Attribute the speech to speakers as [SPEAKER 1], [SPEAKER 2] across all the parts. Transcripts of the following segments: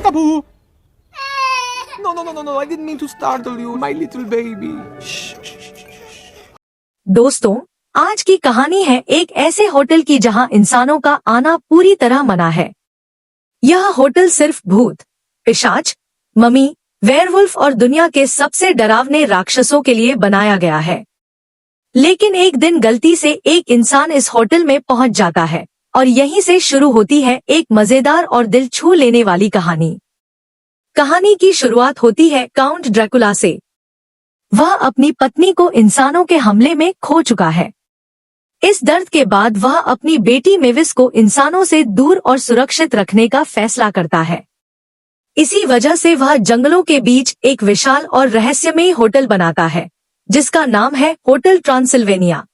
[SPEAKER 1] Peekaboo! No, no, no, no, no, I didn't mean to startle you, my little baby.
[SPEAKER 2] दोस्तों, आज की कहानी है एक ऐसे होटल की जहां इंसानों का आना पूरी तरह मना है। यह होटल सिर्फ भूत, पिशाच, मम्मी, वेयरवुल्फ और दुनिया के सबसे डरावने राक्षसों के लिए बनाया गया है। लेकिन एक दिन गलती से एक इंसान इस होटल में पहुंच जाता है और यहीं से शुरू होती है एक मजेदार और दिल छू लेने वाली कहानी। कहानी की शुरुआत होती है काउंट ड्रैकुला से। वह अपनी पत्नी को इंसानों के हमले में खो चुका है। इस दर्द के बाद वह अपनी बेटी मेविस को इंसानों से दूर और सुरक्षित रखने का फैसला करता है। इसी वजह से वह जंगलों के बीच एक विशाल और रहस्यमयी होटल बनाता है, जिसका नाम है होटल ट्रांसिल्वेनिया।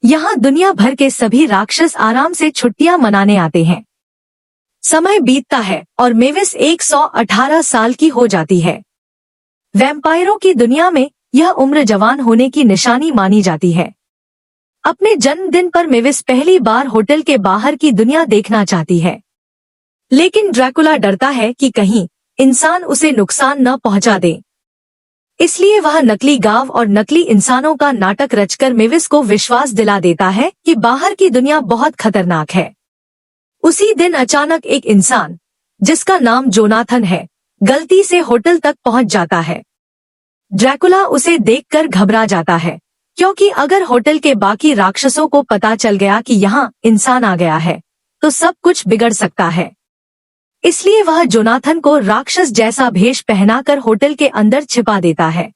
[SPEAKER 2] यहाँ दुनिया भर के सभी राक्षस आराम से छुट्टियां मनाने आते हैं। समय बीतता है और मेविस 118 साल की हो जाती है। वैम्पायरों की दुनिया में यह उम्र जवान होने की निशानी मानी जाती है। अपने जन्मदिन पर मेविस पहली बार होटल के बाहर की दुनिया देखना चाहती है, लेकिन ड्रैकुला डरता है कि कहीं इंसान उसे नुकसान न पहुंचा दे। इसलिए वह नकली गांव और नकली इंसानों का नाटक रचकर मेविस को विश्वास दिला देता है कि बाहर की दुनिया बहुत खतरनाक है। उसी दिन अचानक एक इंसान, जिसका नाम जोनाथन है, गलती से होटल तक पहुंच जाता है। ड्रैकुला उसे देखकर घबरा जाता है, क्योंकि अगर होटल के बाकी राक्षसों को पता चल गया कि यहाँ इंसान आ गया है, तो सब कुछ बिगड़ सकता है। इसलिए वह जोनाथन को राक्षस जैसा भेष पहनाकर होटल के अंदर छिपा देता है।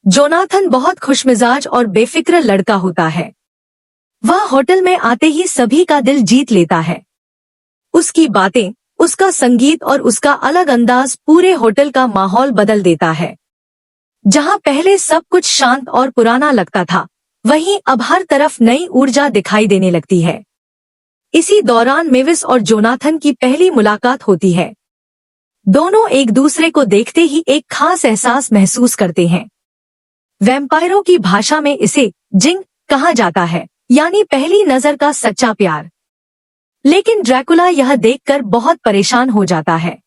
[SPEAKER 2] जोनाथन बहुत खुशमिजाज और बेफिक्र लड़का होता है। वह होटल में आते ही सभी का दिल जीत लेता है। उसकी बातें, उसका संगीत और उसका अलग अंदाज पूरे होटल का माहौल बदल देता है। जहां पहले सब कुछ शांत और पुराना लगता था, वहीं अब हर तरफ नई ऊर्जा दिखाई देने लगती है। इसी दौरान मेविस और जोनाथन की पहली मुलाकात होती है। दोनों एक दूसरे को देखते ही एक खास एहसास महसूस करते हैं। वैम्पायरों की भाषा में इसे जिंग कहा जाता है, यानी पहली नजर का सच्चा प्यार। लेकिन ड्रैकुला यह देखकर बहुत परेशान हो जाता है।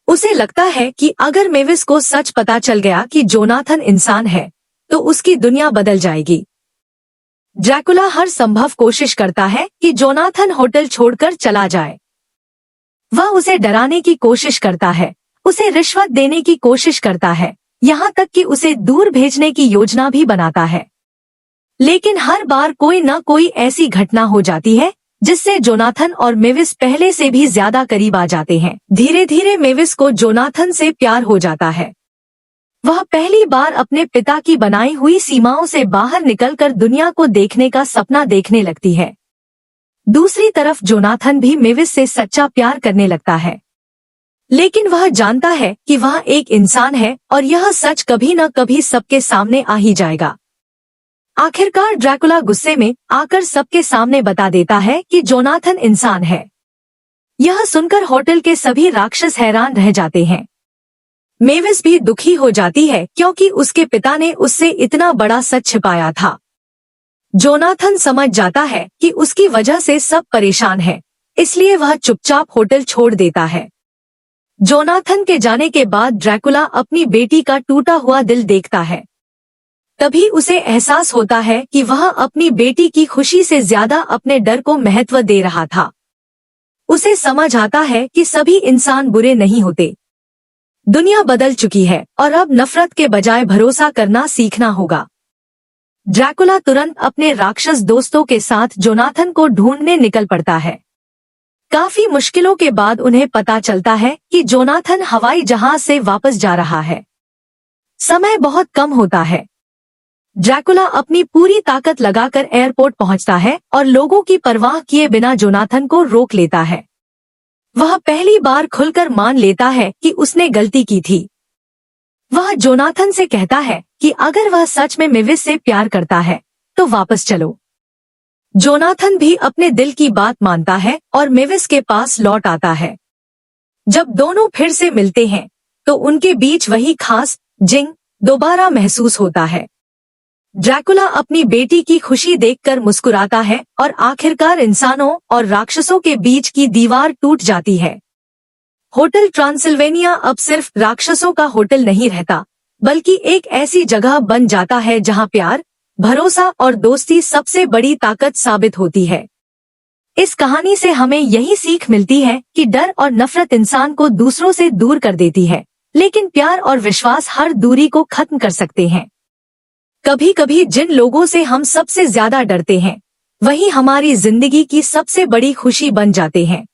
[SPEAKER 2] उसे लगता है कि अगर मेविस को सच पता चल गया कि जोनाथन इंसान है, तो उसकी दुनिया बदल जाएगी। ड्रैकुला हर संभव कोशिश करता है कि जोनाथन होटल छोड़कर चला जाए। वह उसे डराने की कोशिश करता है, उसे रिश्वत देने की कोशिश करता है, यहाँ तक कि उसे दूर भेजने की योजना भी बनाता है। लेकिन हर बार कोई न कोई ऐसी घटना हो जाती है जिससे जोनाथन और मेविस पहले से भी ज्यादा करीब आ जाते हैं। धीरे धीरे मेविस को जोनाथन से प्यार हो जाता है। वह पहली बार अपने पिता की बनाई हुई सीमाओं से बाहर निकलकर दुनिया को देखने का सपना देखने लगती है। दूसरी तरफ जोनाथन भी मेविस से सच्चा प्यार करने लगता है, लेकिन वह जानता है कि वह एक इंसान है और यह सच कभी न कभी सबके सामने आ ही जाएगा। आखिरकार ड्रैकुला गुस्से में आकर सबके सामने बता देता है कि जोनाथन इंसान है। यह सुनकर होटल के सभी राक्षस हैरान रह जाते हैं। मेविस भी दुखी हो जाती है, क्योंकि उसके पिता ने उससे इतना बड़ा सच छिपाया था। जोनाथन समझ जाता है कि उसकी वजह से सब परेशान है, इसलिए वह चुपचाप होटल छोड़ देता है। जोनाथन के जाने के बाद ड्रैकुला अपनी बेटी का टूटा हुआ दिल देखता है। तभी उसे एहसास होता है कि वह अपनी बेटी की खुशी से ज्यादा अपने डर को महत्व दे रहा था। उसे समझ आता है कि सभी इंसान बुरे नहीं होते। दुनिया बदल चुकी है और अब नफरत के बजाय भरोसा करना सीखना होगा। ड्रैकुला तुरंत अपने राक्षस दोस्तों के साथ जोनाथन को ढूंढने निकल पड़ता है। काफी मुश्किलों के बाद उन्हें पता चलता है कि जोनाथन हवाई जहाज से वापस जा रहा है। समय बहुत कम होता है। ड्रैकुला अपनी पूरी ताकत लगाकर एयरपोर्ट पहुंचता है और लोगों की परवाह किए बिना जोनाथन को रोक लेता है। वह पहली बार खुलकर मान लेता है कि उसने गलती की थी। वह जोनाथन से कहता है कि अगर वह सच में मेविस से प्यार करता है, तो वापस चलो। जोनाथन भी अपने दिल की बात मानता है और मेविस के पास लौट आता है। जब दोनों फिर से मिलते हैं, तो उनके बीच वही खास जिंग दोबारा महसूस होता है। ड्रैकुला अपनी बेटी की खुशी देखकर मुस्कुराता है और आखिरकार इंसानों और राक्षसों के बीच की दीवार टूट जाती है। होटल ट्रांसिल्वेनिया अब सिर्फ राक्षसों का होटल नहीं रहता, बल्कि एक ऐसी जगह बन जाता है जहां प्यार, भरोसा और दोस्ती सबसे बड़ी ताकत साबित होती है। इस कहानी से हमें यही सीख मिलती है कि डर और नफरत इंसान को दूसरों से दूर कर देती है, लेकिन प्यार और विश्वास हर दूरी को खत्म कर सकते हैं। कभी कभी जिन लोगों से हम सबसे ज्यादा डरते हैं, वही हमारी जिंदगी की सबसे बड़ी खुशी बन जाते हैं।